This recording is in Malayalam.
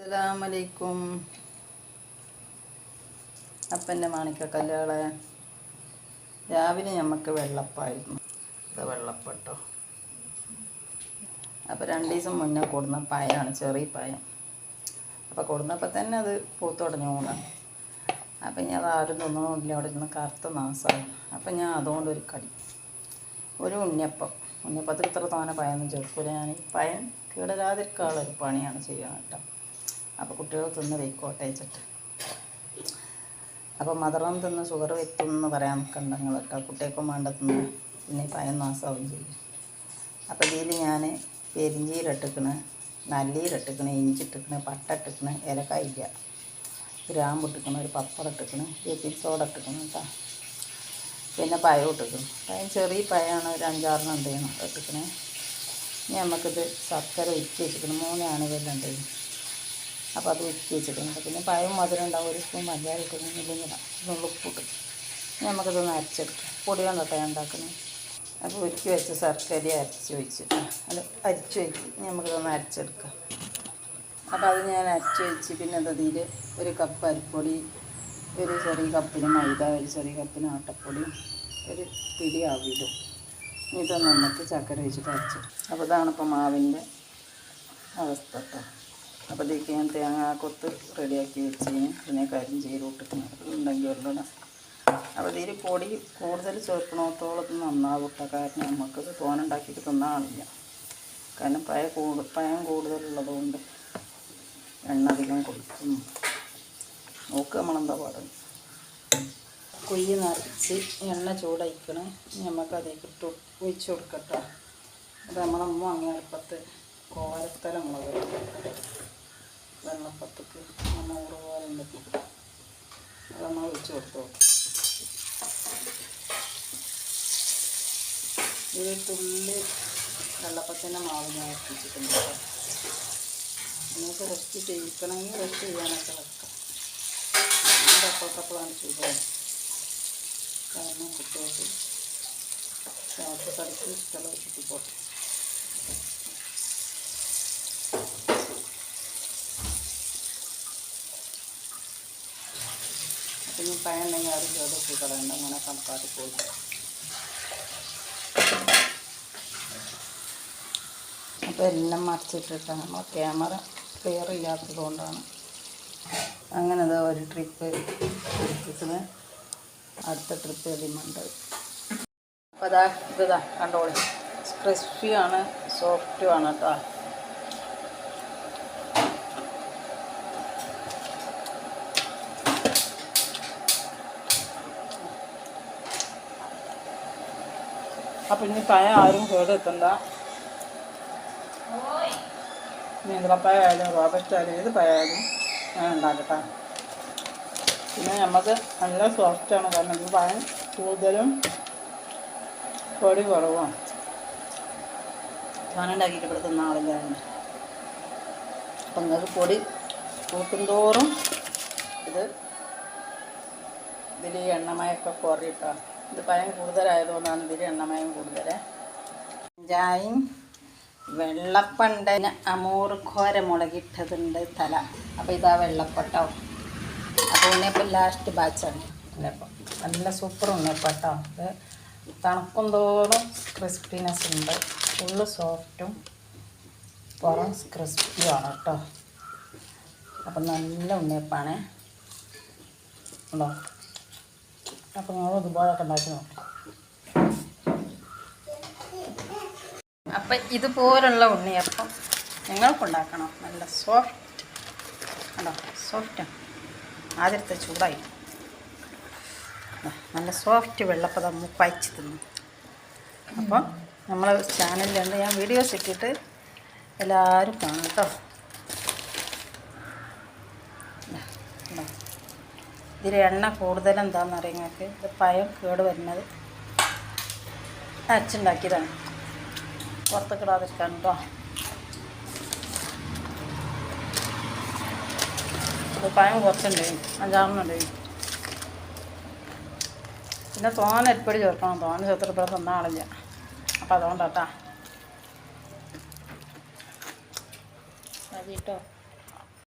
അസ്സലാമലൈക്കും. അപ്പം എൻ്റെ മാണിക്കക്കല്ലുകളെ, രാവിലെ നമുക്ക് വെള്ളപ്പായിരുന്നു. ഇത് വെള്ളപ്പട്ടോ. അപ്പോൾ 2 ദിവസം മുന്നേ കൊടുന്ന പഴമാണ്, ചെറിയ പഴം. അപ്പോൾ കൊടുന്നപ്പോൾ തന്നെ അത് പൂത്തുടഞ്ഞു പോകണം. അപ്പം ഞാൻ അത് ആരും തിന്നണില്ല, അവിടെ ഇരുന്ന് കറുത്ത നാശമായി. അപ്പം ഞാൻ അതുകൊണ്ടൊരു കടി, ഒരു ഉണ്ണിയപ്പത്തിൽ ഇത്ര തോനെ പഴമൊന്നും ചേർക്കില്ല. ഞാൻ പഴം കേടരാതിരിക്കാനുള്ളൊരു പണിയാണ് ചെയ്യണം കേട്ടോ. അപ്പോൾ കുട്ടികൾ തിന്ന് വെക്കോട്ടെ വെച്ചിട്ട്. അപ്പോൾ മധുരം തിന്ന് ഷുഗർ വെത്തുമെന്ന് പറയാൻ നിൽക്കണ്ടെങ്കിൽ കേട്ടോ. കുട്ടികൾക്കും വേണ്ട തിന്ന്, പിന്നെ പഴം നാശമാവും ചെയ്യും. അപ്പോൾ ഇതിൽ ഞാൻ പെരിഞ്ചീരം ഇട്ടിക്കണ്, നല്ലീര ഇട്ടിക്കണ്, ഇഞ്ചി ഇട്ടിക്കണ്, പട്ട ഇട്ടിക്കണ്, ഏലക്കായ ഇല്ല, ഗ്രാമ്പ് ഇട്ടിക്കണം, ഒരു പപ്പടം ഇട്ടിക്കണ്, ബേക്കിംഗ് സോഡ ഇട്ടിക്കണം കേട്ടോ. പിന്നെ പഴം ഇട്ടിക്കണം. പഴം ചെറിയ പഴമാണ്, ഒരു 5-6 ഉണ്ടെന്ന് ഇട്ടിക്കണേ. ഇനി നമുക്കിത് ശർക്കര ഉറ്റി വെച്ചിക്കണം, 3 ആണിതെല്ലാം ഉണ്ടെങ്കിൽ. അപ്പോൾ അത് ഉറ്റി വെച്ചിട്ടുണ്ട്. പിന്നെ പഴം മധുരം ഉണ്ടാവും, ഒരു സ്പൂൺ മഞ്ഞൾ ഇട്ടില്ലെങ്കിൽ ഉള്ളിപ്പിട്ട് നമുക്കിതൊന്ന് അരച്ചെടുക്കാം. പൊടി കൊണ്ടോട്ടെ ഉണ്ടാക്കുന്നത്. അപ്പോൾ ഉരുക്കി വെച്ച ശർക്കര അരച്ച് വെച്ചിട്ട് അരിച്ച് വെച്ച് നമുക്കിതൊന്ന് അരച്ചെടുക്കാം. അപ്പോൾ അത് ഞാൻ അരച്ച് വെച്ച് പിന്നെ അതിൽ 1 കപ്പ് അരിപ്പൊടി, ഒരു ചെറിയ കപ്പിന് മൈദ, ഒരു ചെറിയ കപ്പിന് ആട്ടപ്പൊടി, ഒരു പിടി അവിലും, ഇതൊന്ന് നമുക്ക് ചക്കര വെച്ചിട്ട് അരച്ചെടുക്കും. അപ്പോൾ ഇതാണ് ഇപ്പോൾ മാവിൻ്റെ അവസ്ഥ കേട്ടോ. അപ്പോൾ ഇതിലേക്ക് ഞാൻ തേങ്ങാക്കൊത്ത് റെഡിയാക്കി വെച്ചതിന് പിന്നെ കരിഞ്ചീരം ഇട്ടിട്ടുണ്ടെങ്കിൽ ഉള്ളതാണ്. അപ്പോൾ ഇതിൽ പൊടി കൂടുതൽ ചേർക്കണത്തോളം നന്നാവും കേട്ടോ. കാരണം നമുക്കത് തോനുണ്ടാക്കിയിട്ട് തിന്നാണില്ല. കാരണം പഴം കൂടുതലുള്ളത് കൊണ്ട് എണ്ണ അധികം കൊടുക്കും. നോക്കുക നമ്മളെന്താ പാടുന്നത്. കുയ്യ് നിറച്ച് എണ്ണ ചൂടായിക്കണം. നമുക്കതേക്ക് ഒഴിച്ച് കൊടുക്കട്ടോ. അത് നമ്മളമ്മ അങ്ങനെ അടുപ്പത്ത് കോരത്തല മുളക് വെള്ളപ്പത്തക്ക് 100 പോലെ ഉണ്ടെത്തി അത് നമ്മൾ ഒഴിച്ച് കൊടുത്തു. ഒരു തുള്ളി വെള്ളപ്പത്തിൻ്റെ മാവ് ഞാൻ എത്തിച്ചിട്ടുണ്ട്. നിങ്ങൾക്ക് റെസ്റ്റ് ചെയ്യിക്കണമെങ്കിൽ റെസ്റ്റ് ചെയ്യാനൊക്കെ വെക്കാം. അപ്പോഴപ്പോഴാണ് ചൂടാണ്. കാരണം കുട്ടികൾക്ക് കടക്ക് ഇഷ്ടമുള്ള ചുറ്റിപ്പോട്ടെ. പിന്നെ പഴം ഉണ്ടെങ്കിൽ ആരും കേടൊക്കെ കളയണ്ട, അങ്ങനെ കണക്കാക്കി പോയി. അപ്പോൾ എല്ലാം മറിച്ചിട്ടിട്ടാണ്. നമ്മൾ ക്യാമറ ക്ലിയർ ഇല്ലാത്തത് കൊണ്ടാണ് അങ്ങനെ. അത് ഒരു ട്രിപ്പ് എടുത്തിട്ട് അടുത്ത ട്രിപ്പ് എലിമുണ്ട്. അപ്പോൾ ഇതാ കണ്ടോളി, ക്രിസ്പിയാണ്, സോഫ്റ്റുമാണ് കേട്ടോ. അപ്പം ഇനി പഴം ആരും കേടെത്തണ്ട. നീന്തളപ്പഴം ആയാലും റോബസ്റ്റ് ആയാലും ഏത് പഴമായാലും ഞാൻ ഉണ്ടാക്കട്ടെ. പിന്നെ നമുക്ക് നല്ല സോഫ്റ്റാണ്. കാരണം ഇത് പഴം കൂടുതലും പൊടി കുറവാണ്. ഞാനുണ്ടാക്കിയിട്ട് ഇവിടെ തിന്ന ആളില്ലായിരുന്നു. അപ്പം നിങ്ങൾക്ക് പൊടി കൂട്ടുന്തോറും ഇതിൽ എണ്ണമയൊക്കെ കുറയിട്ടാണ്. ഇത് പഴം കൂടുതലായതുകൊണ്ടാണ് ഇതിൽ എണ്ണമയം കൂടുതൽ. ചായയും വെള്ളപ്പണ്ട്, അമൂർ ഖോര മുളകിട്ടതുണ്ട് തല. അപ്പോൾ ഇതാ വെള്ളപ്പട്ടോ. അപ്പോൾ ഉണ്ണിയപ്പം ലാസ്റ്റ് ബാച്ചാണ് ഉണ്ണിയപ്പം. നല്ല സൂപ്പർ ഉണ്ണിയപ്പട്ടോ. ഇത് തണുക്കും തോറും ക്രിസ്പിനെസ് ഉണ്ട്. ഫുള്ള് സോഫ്റ്റും പുറം ക്രിസ്പിയുമാണ് കേട്ടോ. അപ്പം നല്ല ഉണ്ണിയപ്പാണ് ഉണ്ടോ. അപ്പോൾ നമ്മൾ ഇതുപോലൊക്കെ ഉണ്ടാക്കി നോക്കാം. അപ്പം ഇതുപോലുള്ള ഉണ്ണിയപ്പം നിങ്ങൾക്കുണ്ടാക്കണം. നല്ല സോഫ്റ്റ് ഉണ്ടോ, സോഫ്റ്റാണ്. ആദ്യത്തെ ചൂടായി നല്ല സോഫ്റ്റ് വെള്ളപ്പം നമ്മൾ പയച്ച് തിന്നു. അപ്പം നമ്മളെ ചാനലിലുണ്ട്, ഞാൻ വീഡിയോസ് ഇട്ടിട്ട് എല്ലാവരും കാണും കേട്ടോ. ഇതിൽ എണ്ണ കൂടുതലെന്താണെന്ന് അറിയാങ്ങൾക്ക് ഇത് പഴം കേട് വരുന്നത് അരച്ചുണ്ടാക്കിയതാണ്, പുറത്ത് കിടാതിരിക്കാൻ കേട്ടോ. ഇത് പഴം കുറച്ചുണ്ട്, 5-6 പിന്നെ തോനെ അരിപ്പൊടി ചേർക്കണം. തോനെ ചേർത്തിട്ട് ഇവിടെ തിന്ന ആളില്ല. അപ്പം അതുകൊണ്ടാട്ടാ മതി കേട്ടോ.